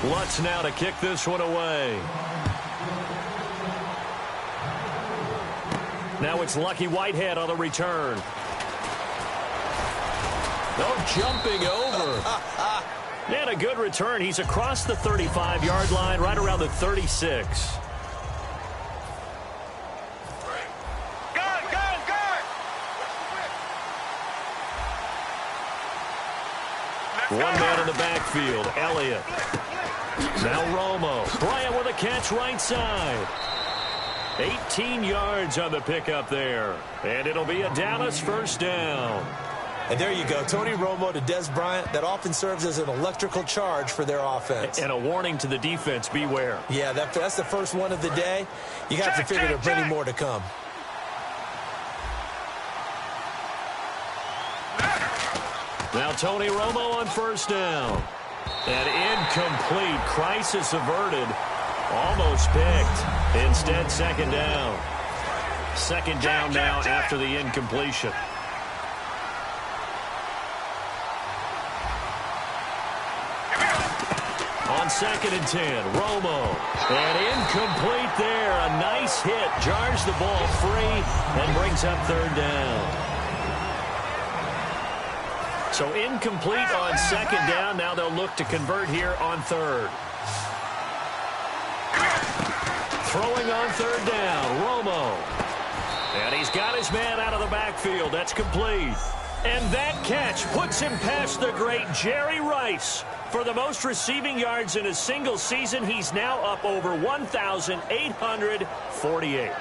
Lutz now to kick this one away. Now it's Lucky Whitehead on the return. No jumping over. And a good return. He's across the 35-yard line, right around the 36. One man in the backfield, Elliott. Now Romo. Bryant with a catch right side. 18 yards on the pickup there. And it'll be a Dallas first down. And there you go. Tony Romo to Des Bryant. That often serves as an electrical charge for their offense. And a warning to the defense, beware. Yeah, that's the first one of the day. You got to figure there are plenty more to come. Now Tony Romo on first down. An incomplete. Crisis averted. Almost picked. Instead, second down. Second down now after the incompletion. On 2nd and 10, Romo. And incomplete there. A nice hit. Jars the ball free and brings up third down. So incomplete on second down. Now they'll look to convert here on third. Throwing on third down, Romo. And he's got his man out of the backfield. That's complete. And that catch puts him past the great Jerry Rice. For the most receiving yards in a single season, he's now up over 1,848.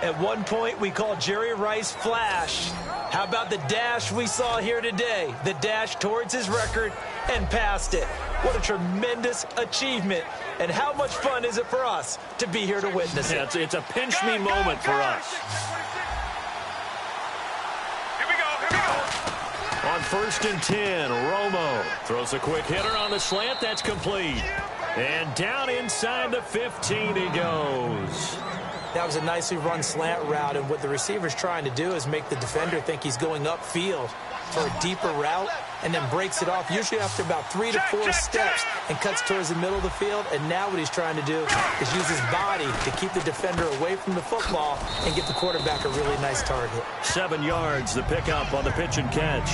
At one point, we called Jerry Rice Flash. How about the dash we saw here today? The dash towards his record and past it. What a tremendous achievement. And how much fun is it for us to be here to witness it? It's a pinch-me moment for us. On 1st and 10, Romo throws a quick hitter on the slant. That's complete. And down inside the 15 he goes. That was a nicely run slant route, and what the receiver's trying to do is make the defender think he's going upfield for a deeper route, and then breaks it off, usually after about 3 to 4 steps, and cuts towards the middle of the field. And now what he's trying to do is use his body to keep the defender away from the football and get the quarterback a really nice target. 7 yards, the pickup on the pitch and catch.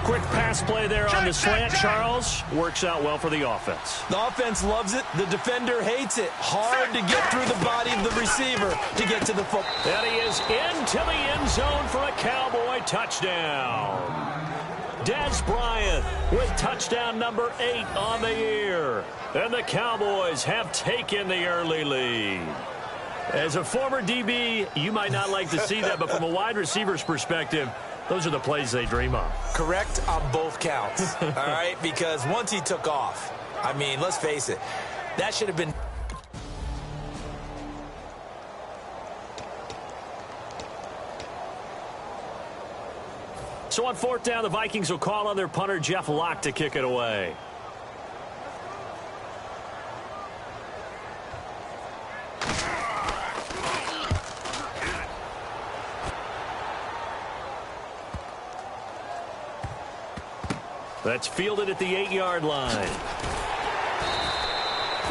Quick pass play there on the slant, Charles. Works out well for the offense. The offense loves it. The defender hates it. Hard to get through the body of the receiver to get to the football. And he is into the end zone for a Cowboy touchdown. Des Bryant with touchdown number 8 on the year. And the Cowboys have taken the early lead. As a former DB, you might not like to see that, but from a wide receiver's perspective, those are the plays they dream of. Correct on both counts, all right? Because once he took off, I mean, let's face it, that should have been... So on 4th down, the Vikings will call on their punter, Jeff Locke, to kick it away. That's fielded at the 8-yard line.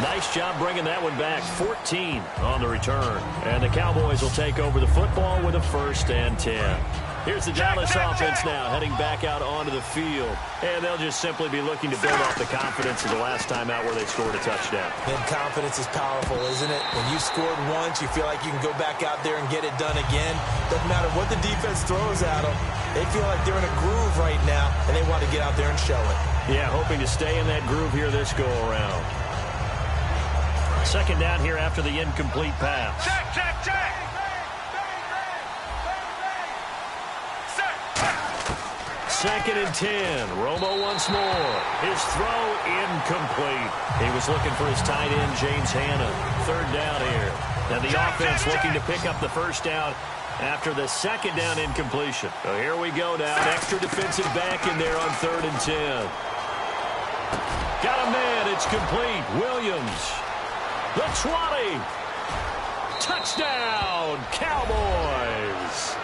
Nice job bringing that one back. 14 on the return. And the Cowboys will take over the football with a 1st and 10. Here's the Dallas offense now heading back out onto the field. And they'll just simply be looking to build off the confidence of the last time out where they scored a touchdown. And confidence is powerful, isn't it? When you scored once, you feel like you can go back out there and get it done again. Doesn't matter what the defense throws at them. They feel like they're in a groove right now, and they want to get out there and show it. Yeah, hoping to stay in that groove here this go-around. 2nd down here after the incomplete pass. Check. 2nd and 10. Romo once more. His throw incomplete. He was looking for his tight end, James Hanna. 3rd down here. And the offense looking to pick up the 1st down after the 2nd down incompletion. So here we go now. An extra defensive back in there on 3rd and 10. Got a man. It's complete. Williams. The 20. Touchdown, Cowboys.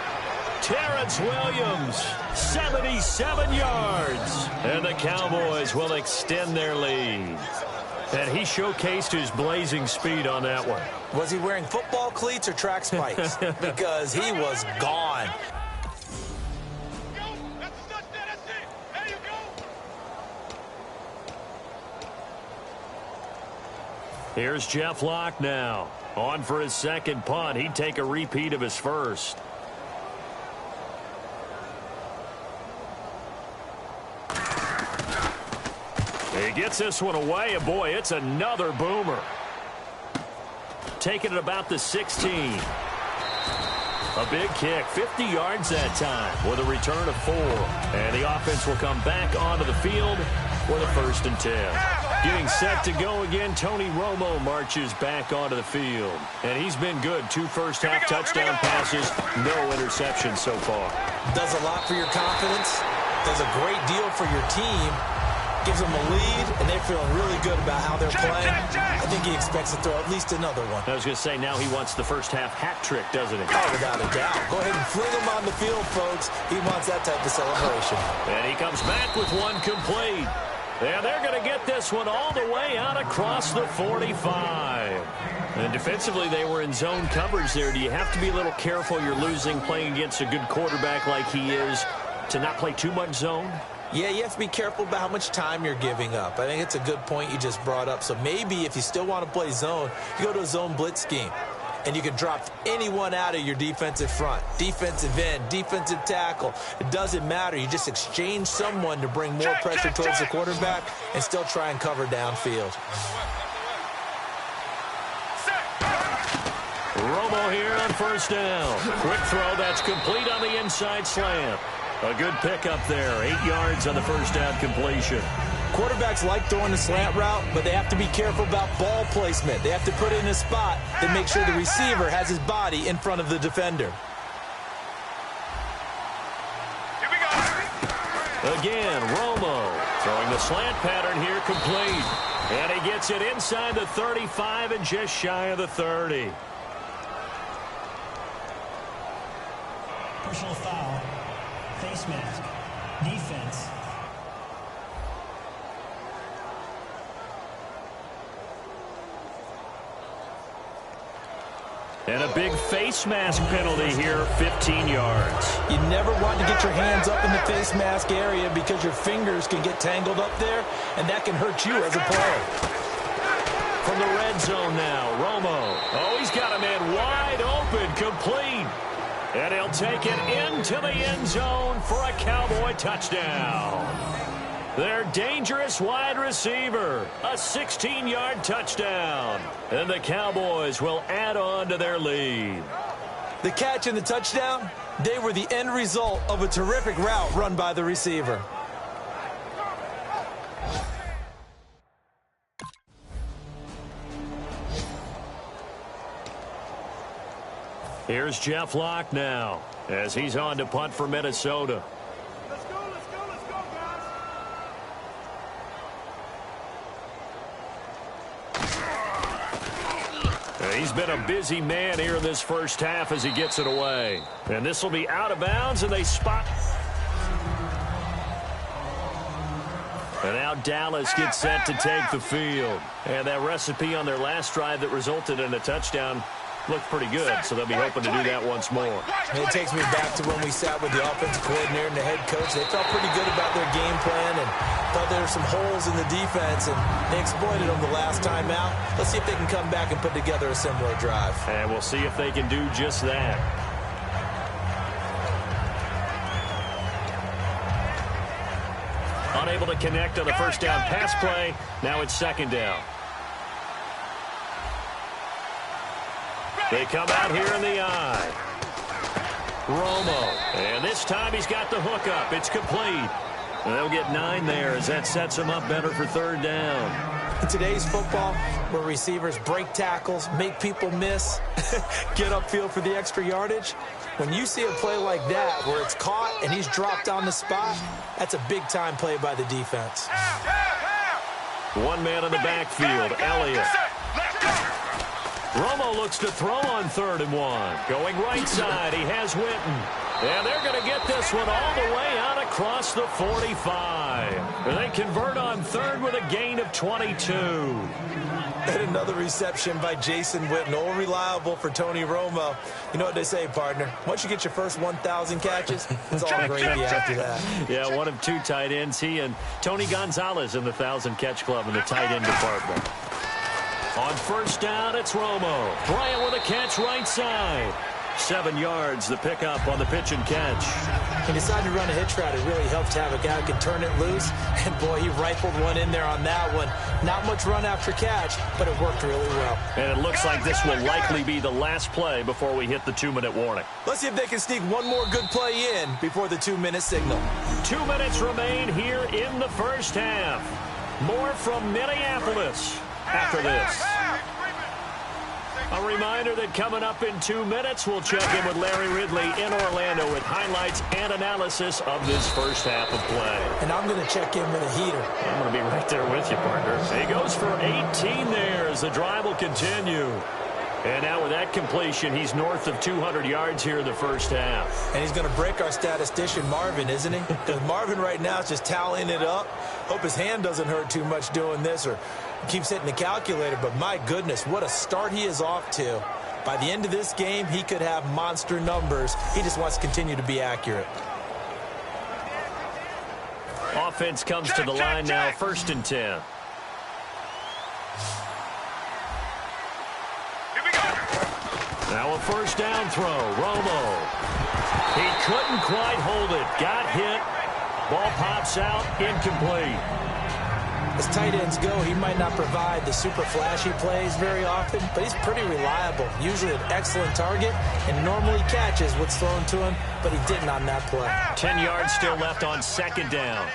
Terrence Williams, 77 yards. And the Cowboys will extend their lead. And he showcased his blazing speed on that one. Was he wearing football cleats or track spikes? Because he was gone. Here's Jeff Locke now. On for his second punt. He'd take a repeat of his first. He gets this one away, and boy, it's another boomer. Taking it about the 16. A big kick, 50 yards that time with a return of 4. And the offense will come back onto the field for the 1st and 10. Getting set to go again, Tony Romo marches back onto the field. And he's been good. 2 first-half touchdown passes, no interceptions so far. Does a lot for your confidence. Does a great deal for your team. Gives them a lead, and they're feeling really good about how they're playing. I think he expects to throw at least another one. I was going to say, now he wants the first-half hat trick, doesn't he? Oh, without a doubt. Go ahead and fling him on the field, folks. He wants that type of celebration. And he comes back with one complete. And they're going to get this one all the way out across the 45. And defensively, they were in zone coverage there. Do you have to be a little careful you're losing playing against a good quarterback like he is to not play too much zone? Yeah, you have to be careful about how much time you're giving up. I think it's a good point you just brought up. So maybe if you still want to play zone, you go to a zone blitz scheme. And you can drop anyone out of your defensive front. Defensive end, defensive tackle. It doesn't matter. You just exchange someone to bring more pressure towards the quarterback and still try and cover downfield. Romo here on 1st down. Quick throw, that's complete on the inside slant. A good pickup there. 8 yards on the 1st down completion. Quarterbacks like throwing the slant route, but they have to be careful about ball placement. They have to put it in a spot that makes sure the receiver has his body in front of the defender. Again, Romo throwing the slant pattern here complete. And he gets it inside the 35 and just shy of the 30. Personal foul. Face mask. Defense. And a big face mask penalty here, 15 yards. You never want to get your hands up in the face mask area because your fingers can get tangled up there, and that can hurt you as a player. From the red zone now, Romo. Oh, he's got a man wide open, complete. And he'll take it into the end zone for a Cowboy touchdown. Their dangerous wide receiver, a 16-yard touchdown. And the Cowboys will add on to their lead. The catch and the touchdown, they were the end result of a terrific route run by the receiver. Here's Jeff Locke now as he's on to punt for Minnesota. Let's go, guys. He's been a busy man here in this first half as he gets it away. And this will be out of bounds, and they spot. And now Dallas gets set to take the field. And that recipe on their last drive that resulted in a touchdown looked pretty good, so they'll be hoping to do that once more. And it takes me back to when we sat with the offensive coordinator and the head coach. They felt pretty good about their game plan and thought there were some holes in the defense, and they exploited them the last time out. Let's see if they can come back and put together a similar drive. And we'll see if they can do just that. Unable to connect on the first down pass play. Now it's 2nd down. They come out here in the eye. Romo. And this time he's got the hook up. It's complete. And they'll get 9 there as that sets him up better for 3rd down. In today's football, where receivers break tackles, make people miss, get upfield for the extra yardage, when you see a play like that where it's caught and he's dropped on the spot, that's a big-time play by the defense. One man in the backfield, Elliott. Romo looks to throw on 3rd and 1. Going right side, he has Witten. And they're going to get this one all the way out across the 45. They convert on third with a gain of 22. And another reception by Jason Witten, all reliable for Tony Romo. You know what they say, partner? Once you get your first 1,000 catches, it's all gravy after that. Yeah, one of two tight ends. He and Tony Gonzalez in the 1,000-catch club in the tight end department. On first down, it's Romo. Bryant with a catch right side. 7 yards, the pickup on the pitch and catch. He decided to run a hitch route. It really helped to have a guy who could turn it loose. And, boy, he rifled one in there on that one. Not much run after catch, but it worked really well. And it looks like this will likely be the last play before we hit the 2-minute warning. Let's see if they can sneak one more good play in before the 2-minute signal. 2 minutes remain here in the first half. More from Minneapolis after this. A reminder that coming up in 2 minutes, we'll check in with Larry Ridley in Orlando with highlights and analysis of this first half of play. And I'm going to check in with a heater. I'm going to be right there with you, partner. He goes for 18 there as the drive will continue. And now with that completion, he's north of 200 yards here in the first half. And he's going to break our statistician, Marvin, isn't he? Because Marvin right now is just tallying it up. Hope his hand doesn't hurt too much doing this or keeps hitting the calculator. But my goodness, what a start he is off to. By the end of this game, he could have monster numbers. He just wants to continue to be accurate. Offense comes to the line now, 1st and 10. Now a first down throw, Romo. He couldn't quite hold it. Got hit. Ball pops out, incomplete. As tight ends go, he might not provide the super flashy plays very often, but he's pretty reliable. Usually an excellent target and normally catches what's thrown to him, but he didn't on that play. 10 yards still left on 2nd down.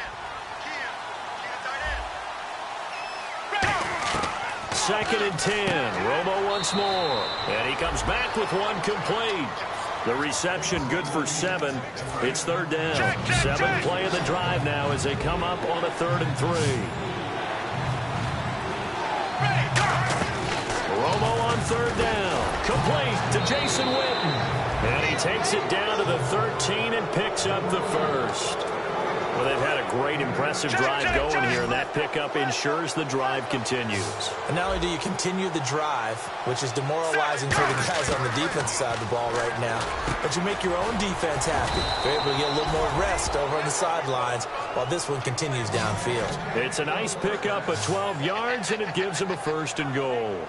2nd and 10. Romo once more. And he comes back with one complete. The reception good for 7. It's 3rd down. 7th play of the drive now as they come up on a 3rd and 3. Romo on 3rd down. Complete to Jason Witten. And he takes it down to the 13 and picks up the first. Well, they've had a great, impressive drive going here, and that pickup ensures the drive continues. And not only do you continue the drive, which is demoralizing for the guys on the defensive side of the ball right now, but you make your own defense happy. You're able to get a little more rest over on the sidelines while this one continues downfield. It's a nice pickup of 12 yards, and it gives him a 1st and goal.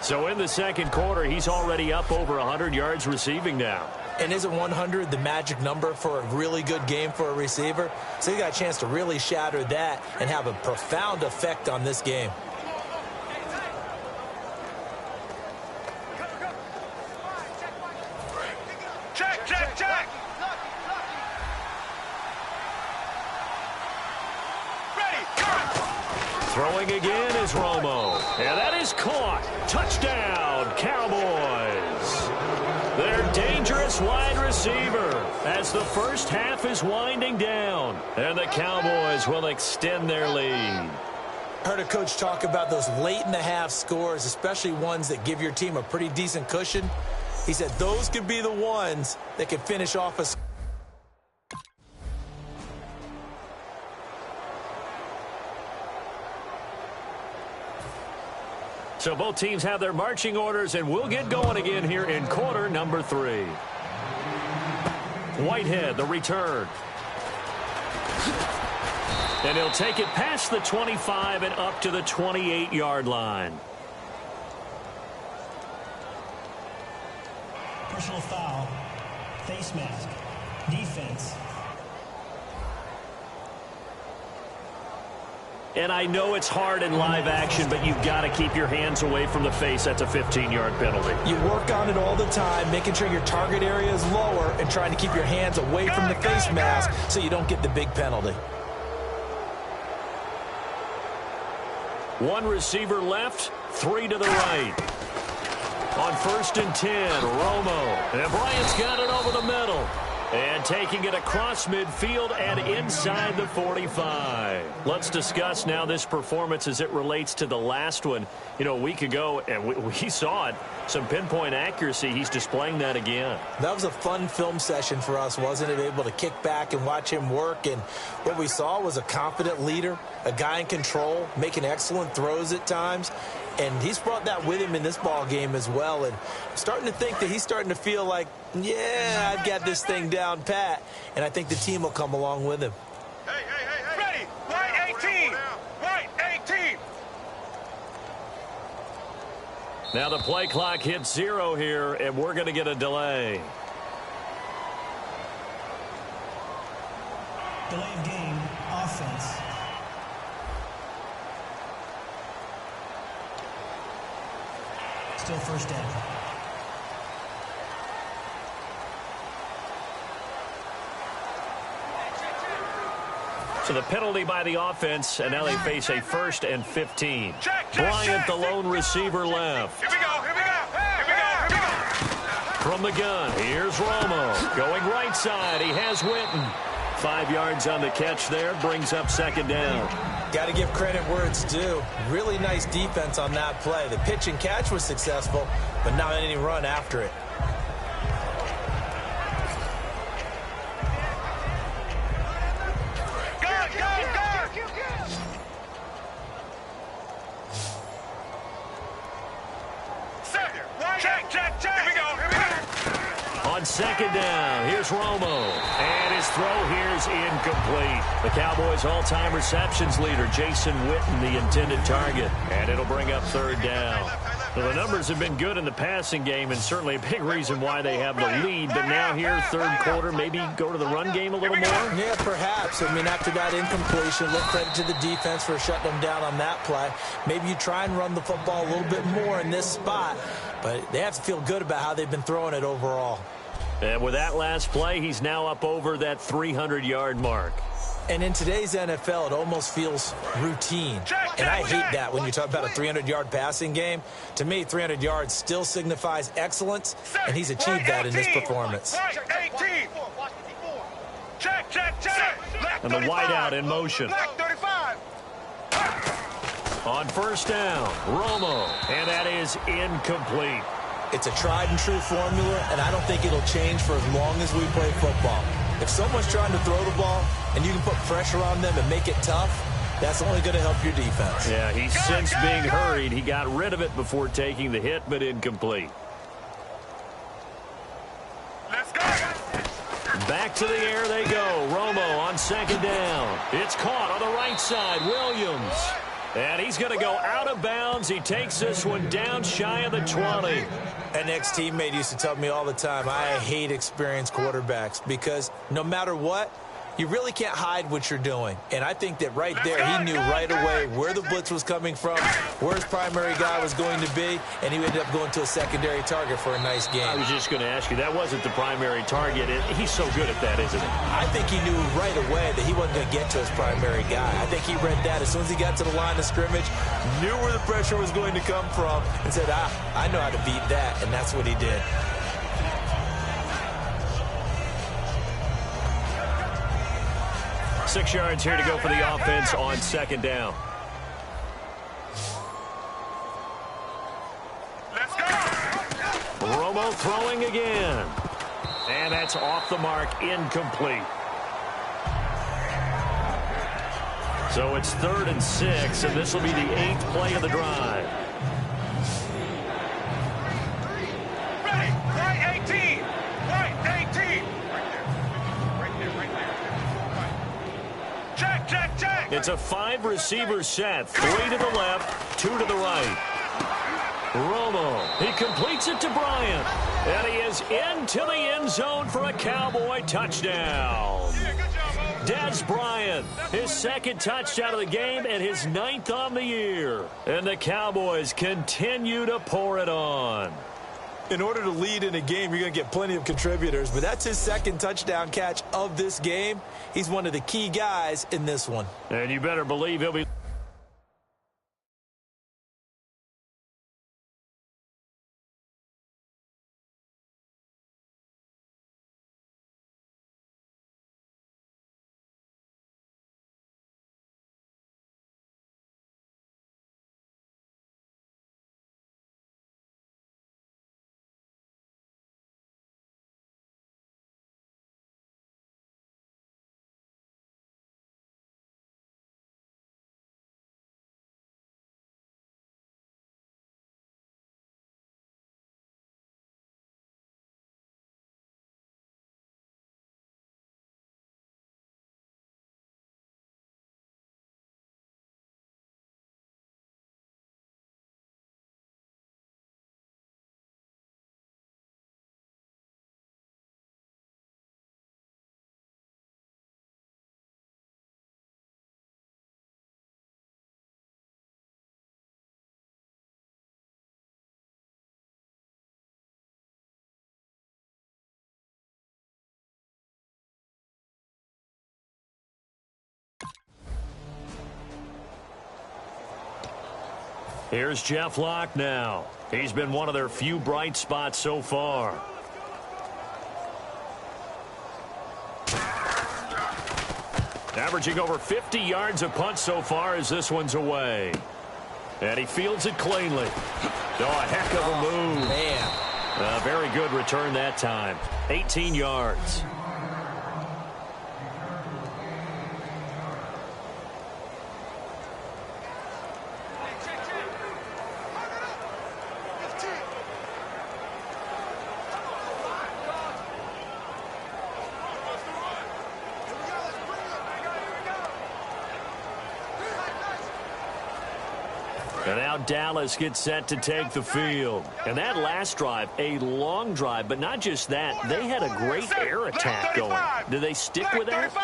So in the 2nd quarter, he's already up over 100 yards receiving now. And isn't 100 the magic number for a really good game for a receiver? So he got a chance to really shatter that and have a profound effect on this game. Check. Throwing again is Romo. And that is caught. Touchdown, Cowboys. Their dangerous wide receiver as the first half is winding down. And the Cowboys will extend their lead. Heard a coach talk about those late-in-the-half scores, especially ones that give your team a pretty decent cushion. He said those could be the ones that could finish off a... So both teams have their marching orders, and we'll get going again here in quarter number 3. Whitehead, the return. And he'll take it past the 25 and up to the 28-yard line. Personal foul. Face mask. Defense. And I know it's hard in live action, but you've got to keep your hands away from the face. That's a 15-yard penalty. You work on it all the time, making sure your target area is lower and trying to keep your hands away from the face mask so you don't get the big penalty. One receiver left, 3 to the right. On 1st and 10, Romo. And Bryant's got it over the middle. And taking it across midfield and inside the 45. Let's discuss now this performance as it relates to the last one. You know, a week ago, and we saw it, some pinpoint accuracy. He's displaying that again. That was a fun film session for us, wasn't it? Able to kick back and watch him work. And what we saw was a confident leader, a guy in control, making excellent throws at times. And he's brought that with him in this ball game as well. And I'm starting to think that he's starting to feel like, yeah, I've got this thing down pat. And I think the team will come along with him. Hey. Ready. Right 18. Right 18. Now the play clock hits 0 here, and we're going to get a delay. Delay of game, offense. Still first down. So the penalty by the offense, and now they face a 1st and 15. Bryant, the lone receiver, left. Here we go. From the gun, here's Romo. Going right side, he has Winton. 5 yards on the catch there, brings up 2nd down. Got to give credit where it's due. Really nice defense on that play. The pitch and catch was successful, but not any run after it. Check. Here we go. On 2nd down, here's Romo. And his throw here's incomplete. The Cowboys' all-time receptions leader, Jason Witten, the intended target. And it'll bring up 3rd down. Well, the numbers have been good in the passing game, and certainly a big reason why they have the lead. But now here, 3rd quarter, maybe go to the run game a little more? Yeah, perhaps. I mean, after that incompletion, look credit to the defense for shutting them down on that play. Maybe you try and run the football a little bit more in this spot, but they have to feel good about how they've been throwing it overall. And with that last play, he's now up over that 300-yard mark. And in today's NFL, it almost feels routine. And I hate that when you talk about a 300-yard passing game. To me, 300 yards still signifies excellence, and he's achieved that in this performance. And the wideout in motion. On 1st down, Romo, and that is incomplete. It's a tried-and-true formula, and I don't think it'll change for as long as we play football. If someone's trying to throw the ball and you can put pressure on them and make it tough, that's only going to help your defense. Yeah, he's since being hurried. He got rid of it before taking the hit, but incomplete. Let's go. Back to the air they go. Romo on 2nd down. It's caught on the right side. Williams. And he's going to go out of bounds. He takes this one down shy of the 20. An ex-teammate used to tell me all the time, I hate experienced quarterbacks because no matter what, you really can't hide what you're doing. And I think that right there, he knew right away where the blitz was coming from, where his primary guy was going to be, and he ended up going to a secondary target for a nice game. I was just going to ask you, that wasn't the primary target. He's so good at that, isn't he? I think he knew right away that he wasn't going to get to his primary guy. I think he read that as soon as he got to the line of scrimmage, knew where the pressure was going to come from, and said, I know how to beat that, and that's what he did. 6 yards here to go for the offense on 2nd down. Let's go. Romo throwing again. And that's off the mark, incomplete. So it's 3rd and 6, and this will be the 8th play of the drive. Ready. Right 18. Right 18. Check. It's a 5-receiver set. 3 to the left, 2 to the right. Romo, he completes it to Bryant. And he is into the end zone for a Cowboy touchdown. Dez Bryant, his 2nd touchdown of the game and his 9th on the year. And the Cowboys continue to pour it on. In order to lead in a game, you're going to get plenty of contributors, but that's his 2nd touchdown catch of this game. He's one of the key guys in this one. And you better believe he'll be Here's Jeff Locke now. He's been one of their few bright spots so far. Averaging over 50 yards a punt so far as this one's away. And he fields it cleanly. Oh, a heck of a move. Man. A very good return that time. 18 yards. And now Dallas gets set to take the field. And that last drive, a long drive, but not just that. They had a great air attack going. Do they stick with that?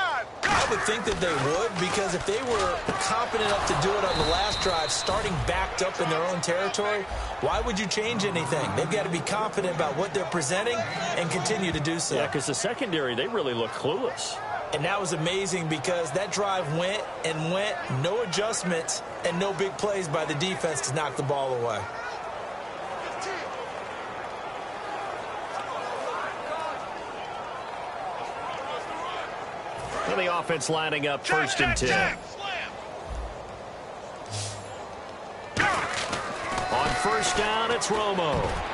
I would think that they would, because if they were confident enough to do it on the last drive, starting backed up in their own territory, why would you change anything? They've got to be confident about what they're presenting and continue to do so. Yeah, because the secondary, they really look clueless. And that was amazing because that drive went and went, no adjustments, and no big plays by the defense to knock the ball away. And the offense lining up first and 10. On first down, it's Romo.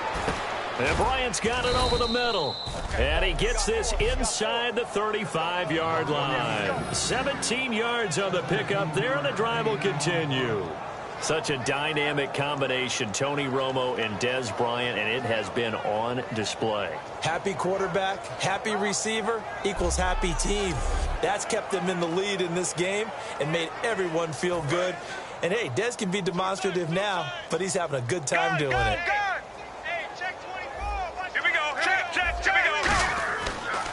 And Bryant's got it over the middle. And he gets this inside the 35-yard line. 17 yards on the pickup there, and the drive will continue. Such a dynamic combination, Tony Romo and Dez Bryant, and it has been on display. Happy quarterback, happy receiver equals happy team. That's kept them in the lead in this game and made everyone feel good. And, hey, Dez can be demonstrative now, but he's having a good time doing it.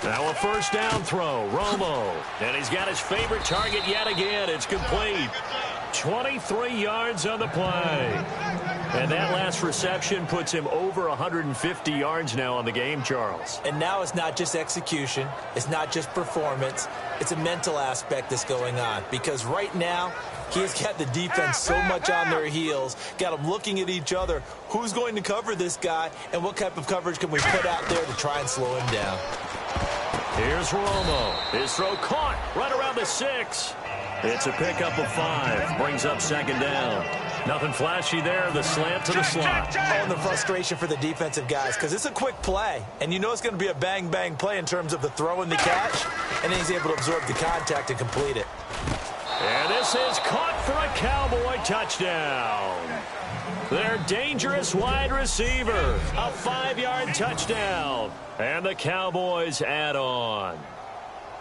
Now a first down throw, Romo. And he's got his favorite target yet again. It's complete. 23 yards on the play. And that last reception puts him over 150 yards now on the game, Charles. And now it's not just execution. It's not just performance. It's a mental aspect that's going on. Because right now, he has got the defense so much on their heels, got them looking at each other. Who's going to cover this guy, and what type of coverage can we put out there to try and slow him down? Here's Romo. His throw caught right around the 6. It's a pickup of 5. Brings up second down. Nothing flashy there. The slant to the slot. Oh, and the frustration for the defensive guys, because it's a quick play. And you know it's going to be a bang-bang play in terms of the throw and the catch. And then he's able to absorb the contact and complete it. And this is caught for a Cowboy touchdown. Their dangerous wide receiver. A 5-yard touchdown. And the Cowboys add on.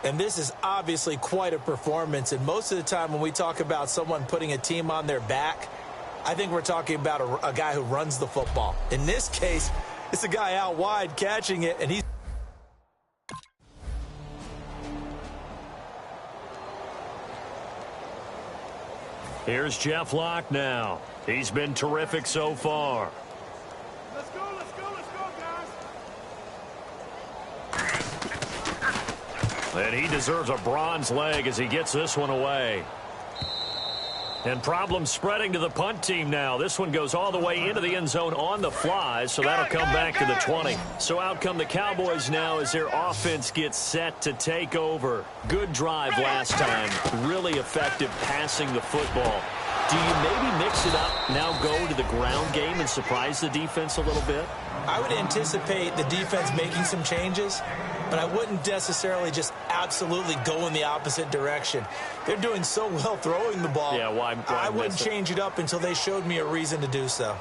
And this is obviously quite a performance. And most of the time when we talk about someone putting a team on their back, I think we're talking about a guy who runs the football. In this case, it's a guy out wide catching it, and he's... Here's Jeff Locke now. He's been terrific so far. Let's go, guys. And he deserves a bronze leg as he gets this one away. And problems spreading to the punt team now. This one goes all the way into the end zone on the fly, so that'll come back to the 20. So out come the Cowboys now as their offense gets set to take over. Good drive last time. Really effective passing the football. Do you maybe mix it up, now go to the ground game and surprise the defense a little bit? I would anticipate the defense making some changes, but I wouldn't necessarily just absolutely go in the opposite direction. They're doing so well throwing the ball. Yeah, why I wouldn't change it up until they showed me a reason to do so.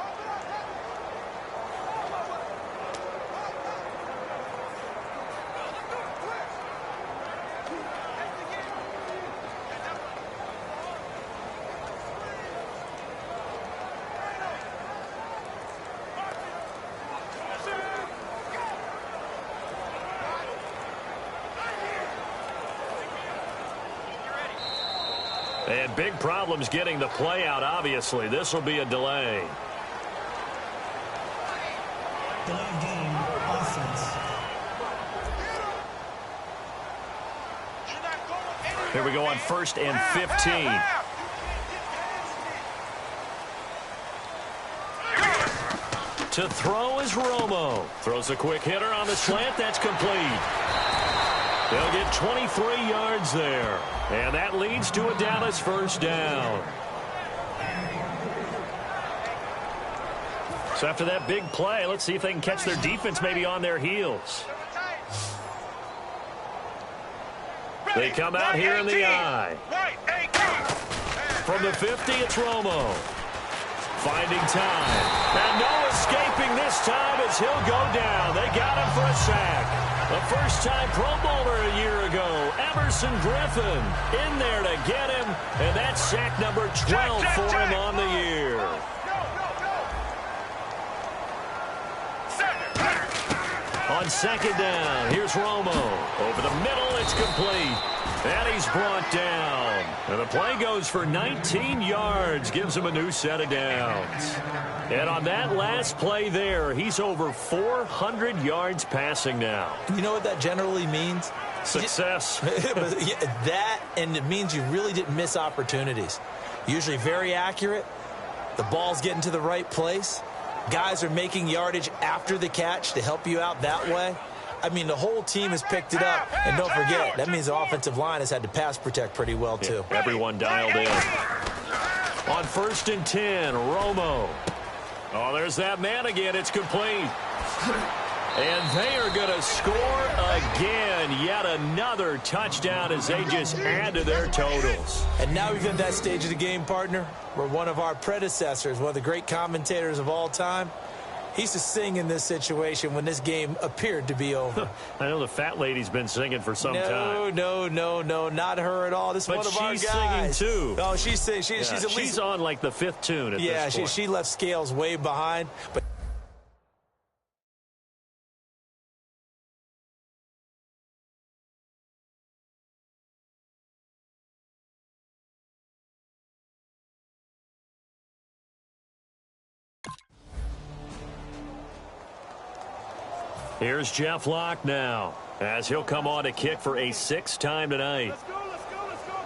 And big problems getting the play out, obviously. This will be a delay. Delay of game, offense. Here we go on 1st and 15. To throw is Romo. Throws a quick hitter on the slant. That's complete. They'll get 23 yards there. And that leads to a Dallas first down. So after that big play, let's see if they can catch their defense maybe on their heels. They come out here in the eye. From the 50, it's Romo. Finding time. And no escaping this time as he'll go down. They got him for a sack. A first-time Pro Bowler a year ago, Emerson Griffin, in there to get him. And that's sack number 12 for him on the year. On second down, here's Romo. Over the middle, it's complete. And he's brought down. And the play goes for 19 yards, gives him a new set of downs. And on that last play there, he's over 400 yards passing now. You know what that generally means? Success. That, and it means you really didn't miss opportunities. Usually very accurate. The ball's getting to the right place. Guys are making yardage after the catch to help you out that way. I mean, the whole team has picked it up. And don't forget, that means the offensive line has had to pass protect pretty well, too. Yeah, everyone dialed in. On 1st and 10, Romo. Oh, there's that man again. It's complete. And they are going to score again. Yet another touchdown as they just add to their totals. And now we've at that stage of the game, partner, where one of our predecessors, one of the great commentators of all time, he used to sing in this situation when this game appeared to be over. I know the fat lady's been singing for some time. No, not her at all. This is one of our guys. But she's singing, too. Oh, she's singing. She's on, like, the 5th tune at this point. She left Scales way behind. But here's Jeff Locke now, as he'll come on to kick for a 6th time tonight. Let's go,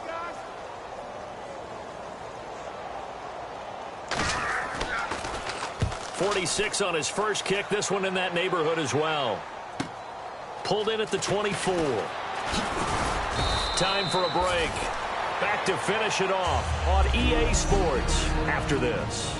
guys. 46 on his first kick. This one in that neighborhood as well. Pulled in at the 24. Time for a break. Back to finish it off on EA Sports after this.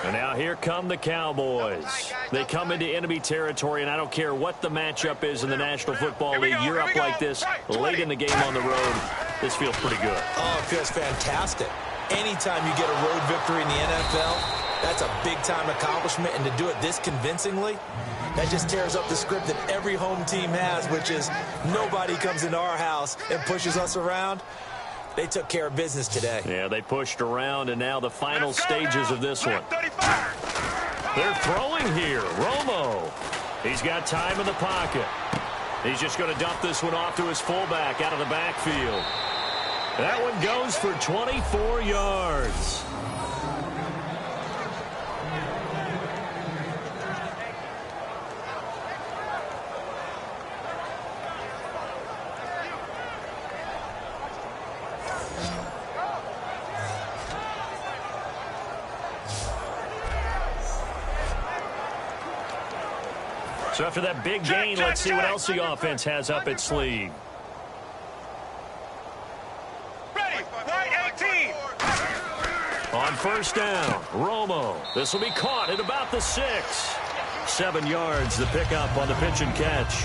And now here come the Cowboys. They come into enemy territory, and I don't care what the matchup is in the National Football League. You're up like this late in the game on the road. This feels pretty good. Oh, it feels fantastic. Anytime you get a road victory in the NFL, that's a big-time accomplishment. And to do it this convincingly, that just tears up the script that every home team has, which is nobody comes into our house and pushes us around. They took care of business today. Yeah, they pushed around, and now the final stages of this one. They're throwing here. Romo. He's got time in the pocket. He's just going to dump this one off to his fullback out of the backfield. That one goes for 24 yards. So after that big gain, let's see what else the offense has up its sleeve. Ready, right 18. On 1st down, Romo. This will be caught at about the 6. 7 yards, the pickup on the pitch and catch.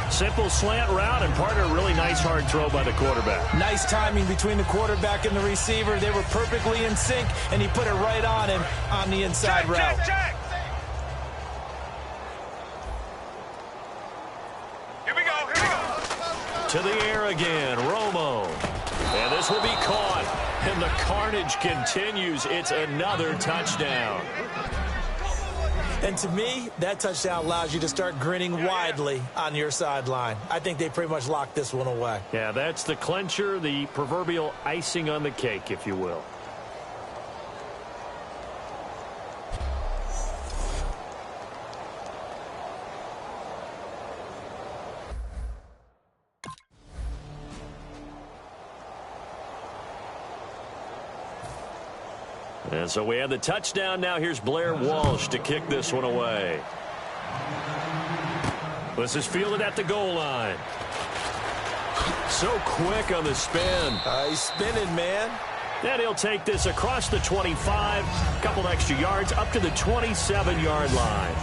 Simple slant route, and partner, really nice hard throw by the quarterback. Nice timing between the quarterback and the receiver. They were perfectly in sync, and he put it right on him on the inside route. To the air again, Romo. And this will be caught. And the carnage continues. It's another touchdown. And to me, that touchdown allows you to start grinning widely on your sideline. I think they pretty much locked this one away. Yeah, that's the clincher, the proverbial icing on the cake, if you will. And so we have the touchdown. Now here's Blair Walsh to kick this one away. This is fielded at the goal line. So quick on the spin. He's spinning, man. And he'll take this across the 25, a couple extra yards, up to the 27-yard line.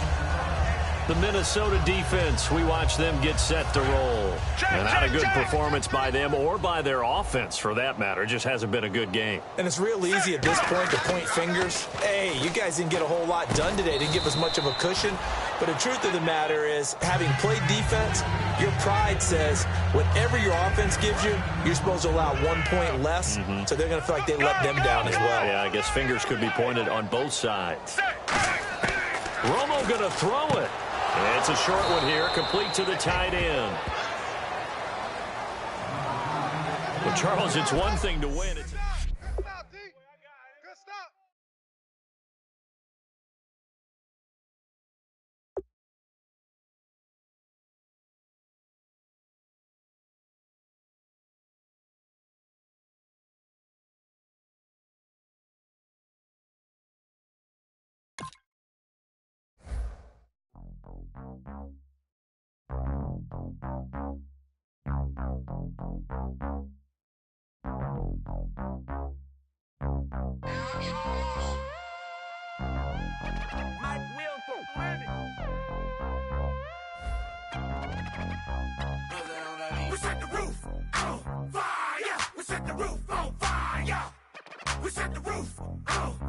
The Minnesota defense, we watch them get set to roll. And not a good performance by them or by their offense, for that matter. It just hasn't been a good game. And it's real easy at this point to point fingers. Hey, you guys didn't get a whole lot done today. Didn't give us much of a cushion. But the truth of the matter is, having played defense, your pride says whatever your offense gives you, you're supposed to allow 1 point less. So they're going to feel like they let them down as well. Yeah, I guess fingers could be pointed on both sides. Romo going to throw it. It's a short one here, complete to the tight end. Well, Charles, it's one thing to win. It's We set the roof on fire. We set the roof on fire. We set the roof on